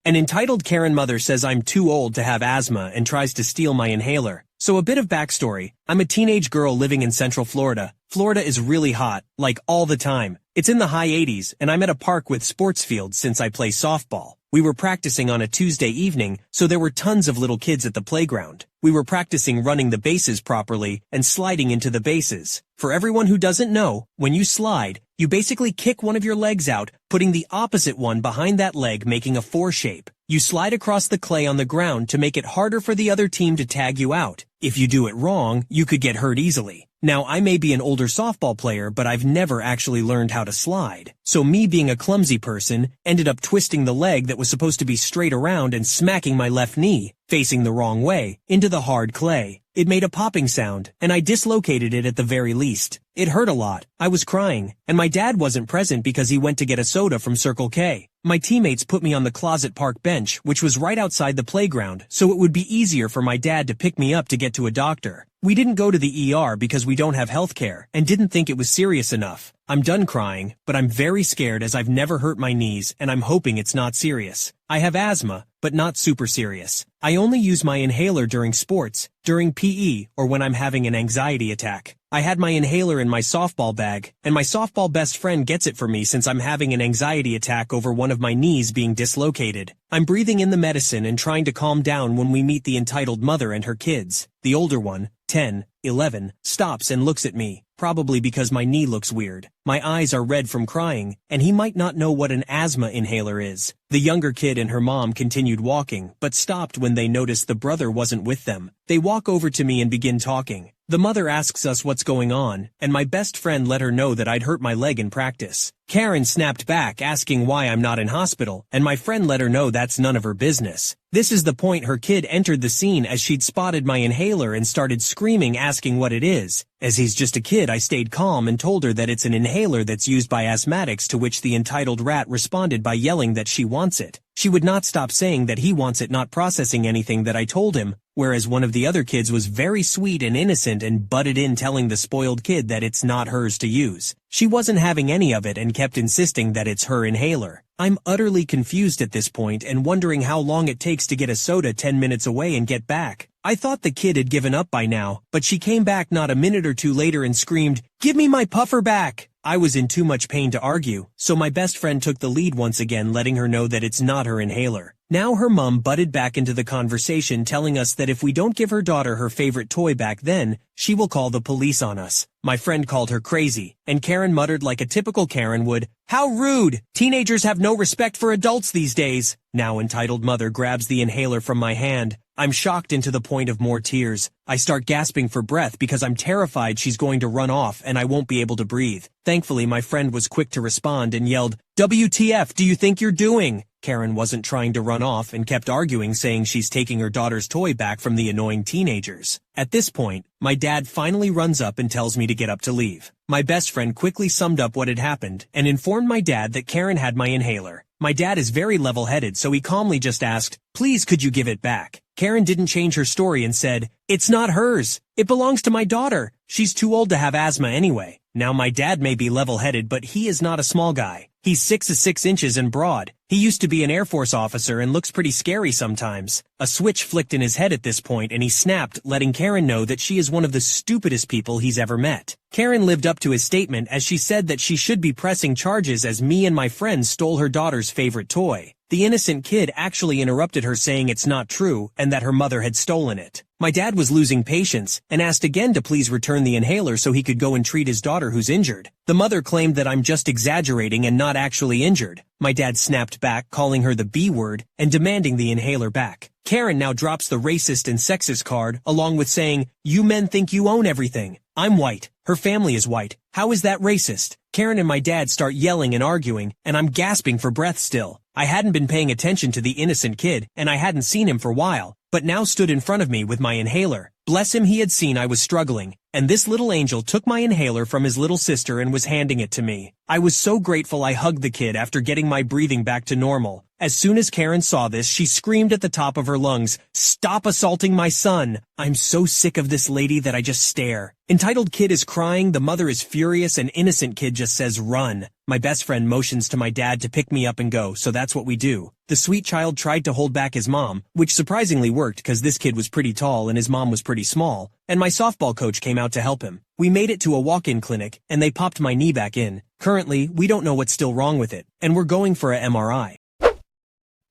An entitled Karen mother says I'm too old to have asthma and tries to steal my inhaler. So a bit of backstory. I'm a teenage girl living in Central Florida. Florida is really hot, like all the time. It's in the high 80s, and I'm at a park with sports fields since I play softball. We were practicing on a Tuesday evening, so there were tons of little kids at the playground. We were practicing running the bases properly and sliding into the bases. For everyone who doesn't know, when you slide, you basically kick one of your legs out, putting the opposite one behind that leg, making a 4 shape. You slide across the clay on the ground to make it harder for the other team to tag you out. If you do it wrong, you could get hurt easily. Now, I may be an older softball player, but I've never actually learned how to slide. So me being a clumsy person, ended up twisting the leg that was supposed to be straight around and smacking my left knee, facing the wrong way, into the hard clay. It made a popping sound, and I dislocated it at the very least. It hurt a lot. I was crying, and my dad wasn't present because he went to get a soda from Circle K. My teammates put me on the closet park bench, which was right outside the playground, so it would be easier for my dad to pick me up to get to a doctor. We didn't go to the ER because we don't have health care, and didn't think it was serious enough. I'm done crying, but I'm very scared as I've never hurt my knees, and I'm hoping it's not serious. I have asthma, but not super serious. I only use my inhaler during sports, during PE, or when I'm having an anxiety attack. I had my inhaler in my softball bag, and my softball best friend gets it for me since I'm having an anxiety attack over one of my knees being dislocated. I'm breathing in the medicine and trying to calm down when we meet the entitled mother and her kids. The older one, 10, 11, stops and looks at me, probably because my knee looks weird. My eyes are red from crying, and he might not know what an asthma inhaler is. The younger kid and her mom continued walking, but stopped when they noticed the brother wasn't with them. They walk over to me and begin talking. The mother asks us what's going on, and my best friend let her know that I'd hurt my leg in practice. Karen snapped back asking why I'm not in hospital, and my friend let her know that's none of her business. This is the point her kid entered the scene as she'd spotted my inhaler and started screaming asking what it is. As he's just a kid, I stayed calm and told her that it's an inhaler that's used by asthmatics, to which the entitled rat responded by yelling that she wants it. She would not stop saying that he wants it, not processing anything that I told him, whereas one of the other kids was very sweet and innocent and butted in telling the spoiled kid that it's not hers to use. She wasn't having any of it and kept insisting that it's her inhaler. I'm utterly confused at this point and wondering how long it takes to get a soda 10 minutes away and get back. I thought the kid had given up by now, but she came back not a minute or two later and screamed, "Give me my puffer back!" I was in too much pain to argue, so my best friend took the lead once again, letting her know that it's not her inhaler. Now her mom butted back into the conversation, telling us that if we don't give her daughter her favorite toy back, then she will call the police on us. My friend called her crazy, and Karen muttered like a typical Karen would, "How rude! Teenagers have no respect for adults these days." Now entitled mother grabs the inhaler from my hand. I'm shocked into the point of more tears. I start gasping for breath because I'm terrified she's going to run off and I won't be able to breathe. Thankfully, my friend was quick to respond and yelled, "WTF do you think you're doing?" Karen wasn't trying to run off and kept arguing, saying she's taking her daughter's toy back from the annoying teenagers. At this point, my dad finally runs up and tells me to get up to leave. My best friend quickly summed up what had happened and informed my dad that Karen had my inhaler. My dad is very level-headed, so he calmly just asked, "Please, could you give it back?" Karen didn't change her story and said, "It's not hers. It belongs to my daughter. She's too old to have asthma anyway." Now my dad may be level-headed, but he is not a small guy. He's 6'6" and broad. He used to be an Air Force officer and looks pretty scary sometimes. A switch flicked in his head at this point and he snapped, letting Karen know that she is one of the stupidest people he's ever met. Karen lived up to his statement as she said that she should be pressing charges as me and my friends stole her daughter's favorite toy. The innocent kid actually interrupted her, saying it's not true and that her mother had stolen it. My dad was losing patience and asked again to please return the inhaler so he could go and treat his daughter who's injured. The mother claimed that I'm just exaggerating and not actually injured. My dad snapped back, calling her the B word and demanding the inhaler back. Karen now drops the racist and sexist card, along with saying, "You men think you own everything. I'm white. Her family is white. How is that racist?" Karen and my dad start yelling and arguing, and I'm gasping for breath still. I hadn't been paying attention to the innocent kid, and I hadn't seen him for a while, but now stood in front of me with my inhaler. Bless him, he had seen I was struggling, and this little angel took my inhaler from his little sister and was handing it to me. I was so grateful I hugged the kid after getting my breathing back to normal. As soon as Karen saw this, she screamed at the top of her lungs, "Stop assaulting my son!" I'm so sick of this lady that I just stare. Entitled kid is crying, the mother is furious, and innocent kid just says run. My best friend motions to my dad to pick me up and go, so that's what we do. The sweet child tried to hold back his mom, which surprisingly worked because this kid was pretty tall and his mom was pretty small, and my softball coach came out to help him. We made it to a walk-in clinic, and they popped my knee back in. Currently, we don't know what's still wrong with it, and we're going for a MRI.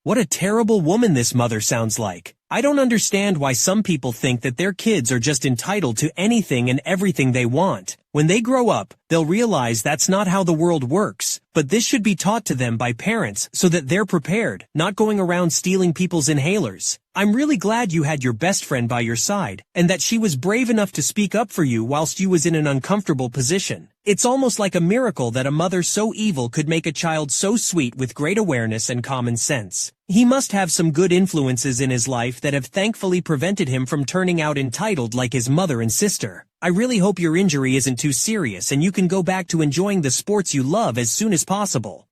What a terrible woman this mother sounds like. I don't understand why some people think that their kids are just entitled to anything and everything they want. When they grow up, they'll realize that's not how the world works, but this should be taught to them by parents so that they're prepared, not going around stealing people's inhalers. I'm really glad you had your best friend by your side, and that she was brave enough to speak up for you whilst you was in an uncomfortable position. It's almost like a miracle that a mother so evil could make a child so sweet with great awareness and common sense. He must have some good influences in his life that have thankfully prevented him from turning out entitled like his mother and sister. I really hope your injury isn't too serious and you can go back to enjoying the sports you love as soon as possible.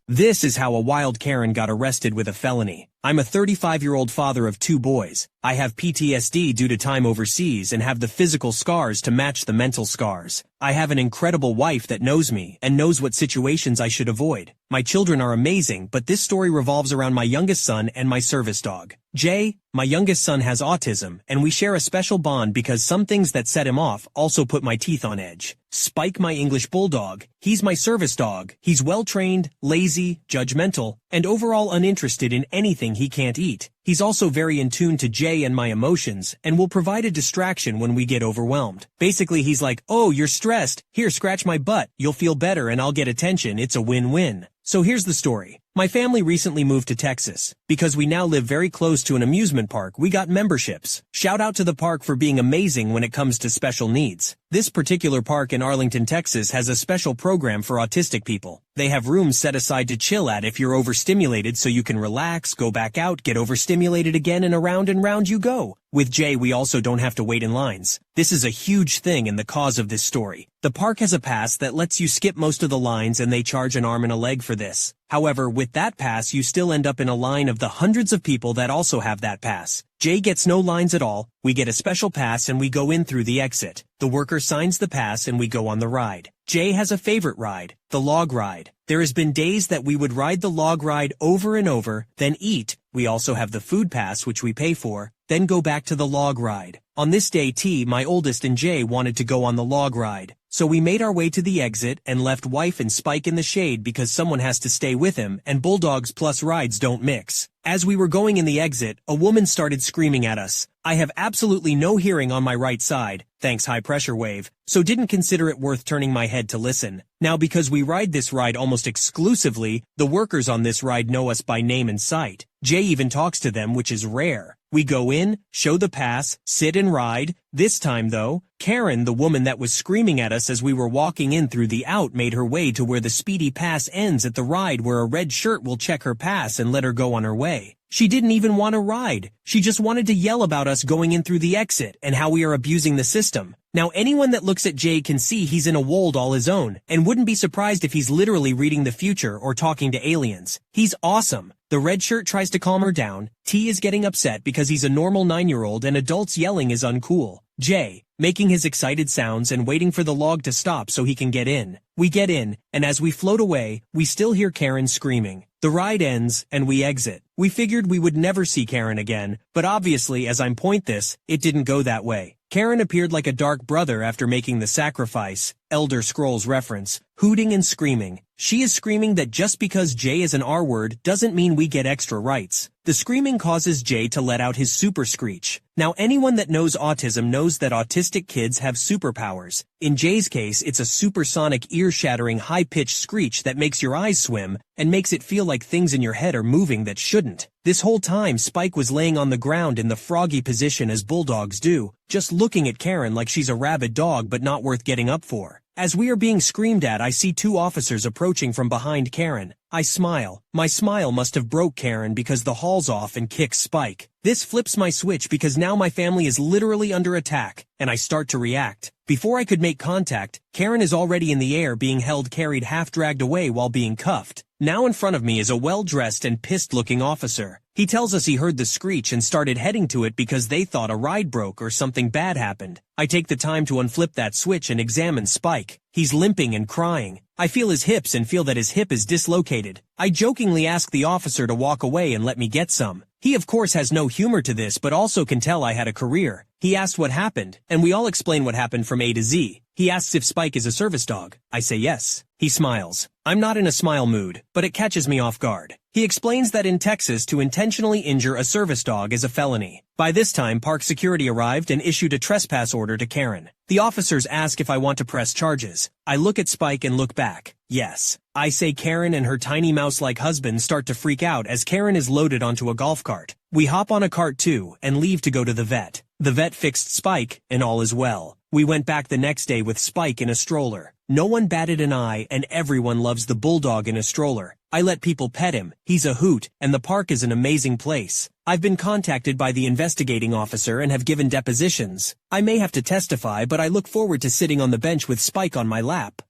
This is how a wild Karen got arrested with a felony. I'm a 35-year-old father of 2 boys. I have PTSD due to time overseas and have the physical scars to match the mental scars. I have an incredible wife that knows me and knows what situations I should avoid. My children are amazing, but this story revolves around my youngest son and my service dog. Jay, my youngest son, has autism, and we share a special bond because some things that set him off also put my teeth on edge. Spike, my English bulldog, he's my service dog. He's well-trained, lazy, judgmental, and overall uninterested in anything he can't eat. He's also very in tune to Jay and my emotions, and will provide a distraction when we get overwhelmed. Basically, he's like, "Oh, you're stressed? Here, scratch my butt. You'll feel better and I'll get attention." It's a win-win. So here's the story. My family recently moved to Texas. Because we now live very close to an amusement park, we got memberships. Shout out to the park for being amazing when it comes to special needs. This particular park in Arlington, Texas has a special program for autistic people. They have rooms set aside to chill at if you're overstimulated, so you can relax, go back out, get overstimulated again, and round you go. With Jay, we also don't have to wait in lines. This is a huge thing in the cause of this story. The park has a pass that lets you skip most of the lines, and they charge an arm and a leg for this. However, with that pass, you still end up in a line of the hundreds of people that also have that pass. Jay gets no lines at all. We get a special pass and we go in through the exit. The worker signs the pass and we go on the ride. Jay has a favorite ride, the log ride. There has been days that we would ride the log ride over and over, then eat. We also have the food pass, which we pay for, then go back to the log ride. On this day, T, my oldest, and Jay wanted to go on the log ride. So we made our way to the exit and left wife and Spike in the shade because someone has to stay with him, and bulldogs plus rides don't mix. As we were going in the exit, a woman started screaming at us. I have absolutely no hearing on my right side, thanks high pressure wave, so didn't consider it worth turning my head to listen. Now because we ride this ride almost exclusively, the workers on this ride know us by name and sight. Jay even talks to them, which is rare. We go in, show the pass, sit and ride. This time though, Karen, the woman that was screaming at us as we were walking in through the out, made her way to where the speedy pass ends at the ride, where a red shirt will check her pass and let her go on her way. She didn't even want to ride. She just wanted to yell about us going in through the exit and how we are abusing the system. Now anyone that looks at Jay can see he's in a world all his own, and wouldn't be surprised if he's literally reading the future or talking to aliens. He's awesome. The red shirt tries to calm her down. T is getting upset because he's a normal 9-year-old and adults yelling is uncool. Jay, making his excited sounds and waiting for the log to stop so he can get in. We get in, and as we float away, we still hear Karen screaming. The ride ends, and we exit. We figured we would never see Karen again, but obviously as I point this, it didn't go that way. Karen appeared like a dark brother after making the sacrifice, Elder Scrolls reference, hooting and screaming. She is screaming that just because Jay is an R-word doesn't mean we get extra rights. The screaming causes Jay to let out his super screech. Now anyone that knows autism knows that autistic kids have superpowers. In Jay's case, it's a supersonic ear-shattering high-pitched screech that makes your eyes swim and makes it feel like things in your head are moving that shouldn't. This whole time Spike was laying on the ground in the froggy position as bulldogs do, just looking at Karen like she's a rabid dog but not worth getting up for. As we are being screamed at, I see two officers approaching from behind Karen. I smile. My smile must have broke Karen because the haul's off and kicks Spike. This flips my switch because now my family is literally under attack, and I start to react. Before I could make contact, Karen is already in the air being held, carried, half dragged away while being cuffed. Now in front of me is a well-dressed and pissed-looking officer. He tells us he heard the screech and started heading to it because they thought a ride broke or something bad happened. I take the time to unflip that switch and examine Spike. He's limping and crying. I feel his hips and feel that his hip is dislocated. I jokingly ask the officer to walk away and let me get some. He of course has no humor to this but also can tell I had a career. He asked what happened, and we all explain what happened from A to Z. He asks if Spike is a service dog. I say yes. He smiles. I'm not in a smile mood, but it catches me off guard. He explains that in Texas to intentionally injure a service dog is a felony. By this time, park security arrived and issued a trespass order to Karen. The officers ask if I want to press charges. I look at Spike and look back. Yes. I say Karen and her tiny mouse-like husband start to freak out as Karen is loaded onto a golf cart. We hop on a cart too and leave to go to the vet. The vet fixed Spike, and all is well. We went back the next day with Spike in a stroller. No one batted an eye and everyone loves the bulldog in a stroller. I let people pet him, he's a hoot, and the park is an amazing place. I've been contacted by the investigating officer and have given depositions. I may have to testify, but I look forward to sitting on the bench with Spike on my lap.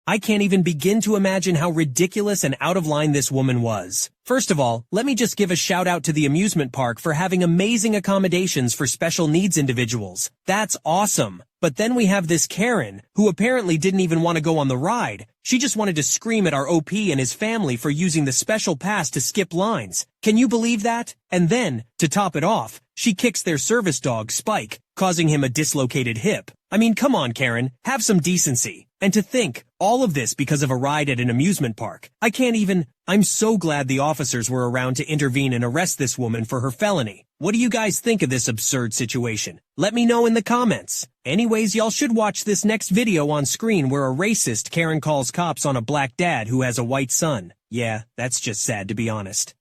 I can't even begin to imagine how ridiculous and out of line this woman was. First of all, let me just give a shout out to the amusement park for having amazing accommodations for special needs individuals. That's awesome. But then we have this Karen, who apparently didn't even want to go on the ride. She just wanted to scream at our OP and his family for using the special pass to skip lines. Can you believe that? And then, to top it off, she kicks their service dog, Spike, causing him a dislocated hip. I mean, come on, Karen, have some decency. And to think, all of this because of a ride at an amusement park. I'm so glad the officers were around to intervene and arrest this woman for her felony. What do you guys think of this absurd situation? Let me know in the comments. Anyways, y'all should watch this next video on screen where a racist Karen calls cops on a black dad who has a white son. Yeah, that's just sad to be honest.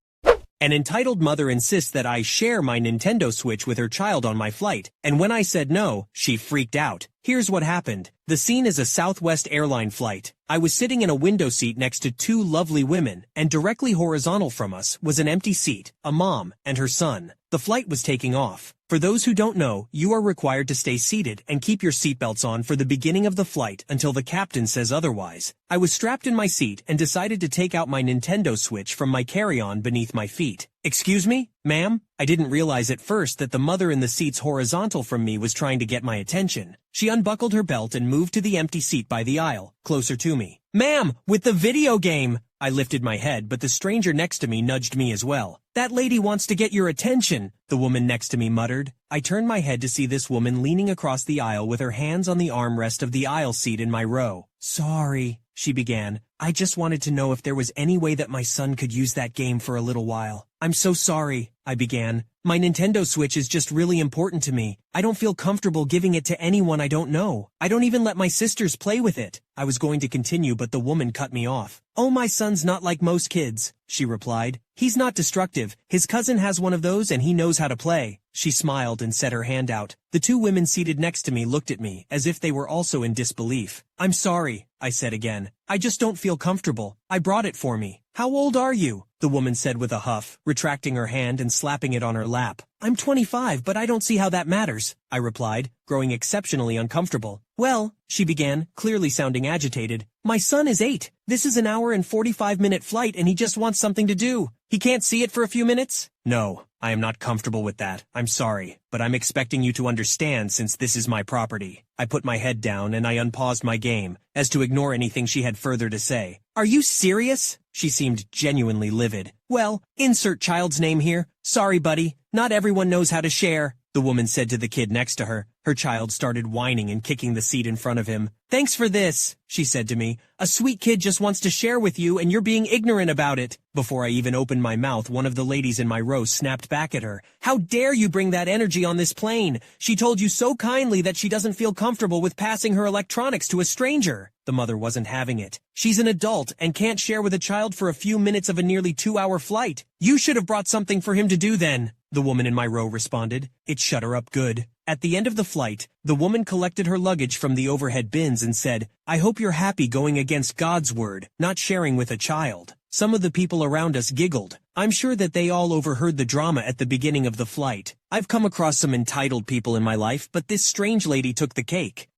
An entitled mother insists that I share my Nintendo Switch with her child on my flight, and when I said no, she freaked out. Here's what happened. The scene is a Southwest airline flight. I was sitting in a window seat next to two lovely women, and directly horizontal from us was an empty seat, a mom, and her son. The flight was taking off. For those who don't know, you are required to stay seated and keep your seatbelts on for the beginning of the flight until the captain says otherwise. I was strapped in my seat and decided to take out my Nintendo Switch from my carry-on beneath my feet. Excuse me, ma'am? I didn't realize at first that the mother in the seats horizontal from me was trying to get my attention. She unbuckled her belt and moved to the empty seat by the aisle, closer to me. Ma'am, with the video game! I lifted my head, but the stranger next to me nudged me as well. That lady wants to get your attention, the woman next to me muttered. I turned my head to see this woman leaning across the aisle with her hands on the armrest of the aisle seat in my row. Sorry, she began. I just wanted to know if there was any way that my son could use that game for a little while. I'm so sorry, I began. My Nintendo Switch is just really important to me. I don't feel comfortable giving it to anyone I don't know. I don't even let my sisters play with it. I was going to continue, but the woman cut me off. Oh, my son's not like most kids, she replied. He's not destructive. His cousin has one of those and he knows how to play. She smiled and set her hand out. The two women seated next to me looked at me as if they were also in disbelief. I'm sorry, I said again. I just don't feel comfortable. I brought it for me. How old are you? The woman said with a huff, retracting her hand and slapping it on her lap. I'm 25, but I don't see how that matters, I replied, growing exceptionally uncomfortable. Well, she began, clearly sounding agitated. My son is 8. This is an hour and 45-minute flight and he just wants something to do. He can't see it for a few minutes? No, I am not comfortable with that. I'm sorry, but I'm expecting you to understand since this is my property. I put my head down and I unpaused my game, as to ignore anything she had further to say. Are you serious? She seemed genuinely livid. Well, insert child's name here. Sorry, buddy. Not everyone knows how to share, the woman said to the kid next to her. Her child started whining and kicking the seat in front of him. Thanks for this, she said to me. A sweet kid just wants to share with you and you're being ignorant about it. Before I even opened my mouth, one of the ladies in my row snapped back at her. How dare you bring that energy on this plane? She told you so kindly that she doesn't feel comfortable with passing her electronics to a stranger. The mother wasn't having it. She's an adult and can't share with a child for a few minutes of a nearly 2-hour flight. You should have brought something for him to do then. the woman in my row responded. It shut her up good. At the end of the flight, the woman collected her luggage from the overhead bins and said, "I hope you're happy going against God's word, not sharing with a child." Some of the people around us giggled. I'm sure that they all overheard the drama at the beginning of the flight. I've come across some entitled people in my life, but this strange lady took the cake.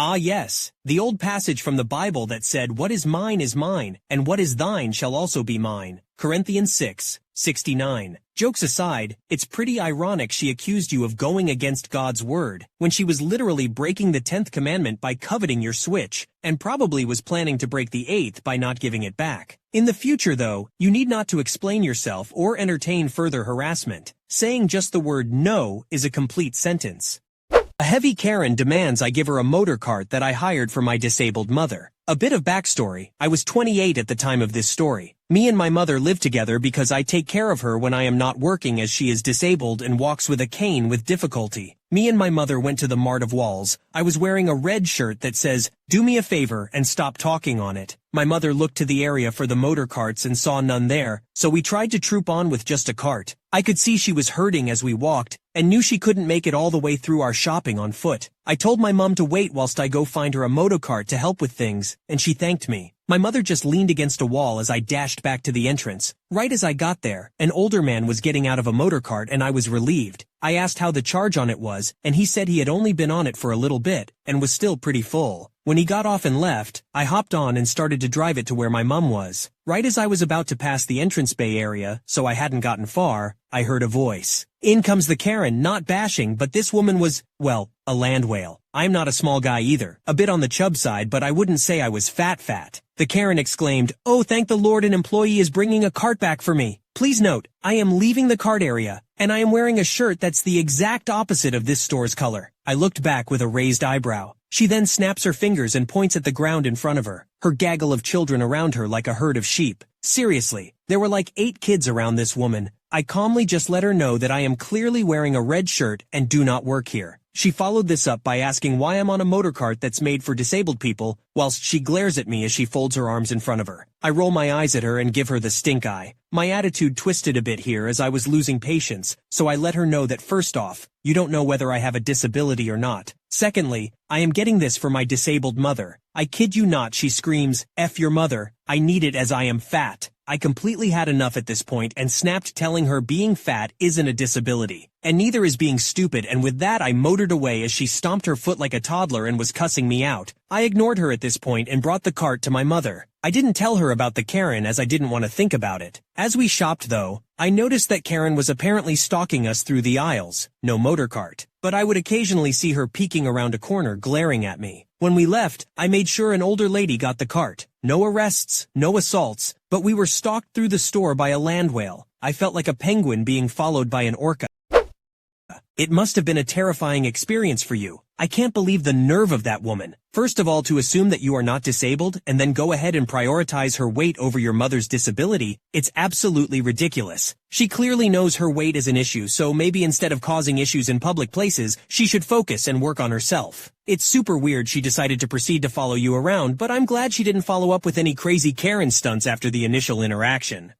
Ah yes, the old passage from the Bible that said, "What is mine, and what is thine shall also be mine." Corinthians 6:69. Jokes aside, it's pretty ironic she accused you of going against God's word, when she was literally breaking the 10th commandment by coveting your Switch, and probably was planning to break the 8th by not giving it back. In the future though, you need not to explain yourself or entertain further harassment. Saying just the word no is a complete sentence. A heavy Karen demands I give her a motor cart that I hired for my disabled mother. A bit of backstory, I was 28 at the time of this story. Me and my mother live together because I take care of her when I am not working as she is disabled and walks with a cane with difficulty. Me and my mother went to the Mart of Walls. I was wearing a red shirt that says, "Do me a favor and stop talking" on it. My mother looked to the area for the motor carts and saw none there, so we tried to troop on with just a cart. I could see she was hurting as we walked, and knew she couldn't make it all the way through our shopping on foot. I told my mom to wait whilst I go find her a motocart to help with things, and she thanked me. My mother just leaned against a wall as I dashed back to the entrance. Right as I got there, an older man was getting out of a motorcart and I was relieved. I asked how the charge on it was, and he said he had only been on it for a little bit, and was still pretty full. When he got off and left, I hopped on and started to drive it to where my mum was. Right as I was about to pass the entrance bay area, so I hadn't gotten far, I heard a voice. In comes the Karen, not bashing, but this woman was, well, a land whale. I'm not a small guy either, a bit on the chub side, but I wouldn't say I was fat. The Karen exclaimed, "Oh, thank the Lord, an employee is bringing a cart back for me. Please note, I am leaving the cart area, and I am wearing a shirt that's the exact opposite of this store's color." I looked back with a raised eyebrow. She then snaps her fingers and points at the ground in front of her, her gaggle of children around her like a herd of sheep. Seriously, there were like 8 kids around this woman. I calmly just let her know that I am clearly wearing a red shirt and do not work here. She followed this up by asking why I'm on a motorcart that's made for disabled people, whilst she glares at me as she folds her arms in front of her. I roll my eyes at her and give her the stink eye. My attitude twisted a bit here as I was losing patience, so I let her know that first off, you don't know whether I have a disability or not. Secondly, I am getting this for my disabled mother. I kid you not, she screams, "F your mother, I need it as I am fat." I completely had enough at this point and snapped, telling her being fat isn't a disability, and neither is being stupid, and with that I motored away as she stomped her foot like a toddler and was cussing me out. I ignored her at this point and brought the cart to my mother. I didn't tell her about the Karen as I didn't want to think about it. As we shopped though, I noticed that Karen was apparently stalking us through the aisles. No motor cart, but I would occasionally see her peeking around a corner glaring at me. When we left, I made sure an older lady got the cart. No arrests, no assaults, but we were stalked through the store by a land whale. I felt like a penguin being followed by an orca. It must have been a terrifying experience for you. I can't believe the nerve of that woman. First of all, to assume that you are not disabled and then go ahead and prioritize her weight over your mother's disability, it's absolutely ridiculous. She clearly knows her weight is an issue, so maybe instead of causing issues in public places, she should focus and work on herself. It's super weird she decided to proceed to follow you around, but I'm glad she didn't follow up with any crazy Karen stunts after the initial interaction.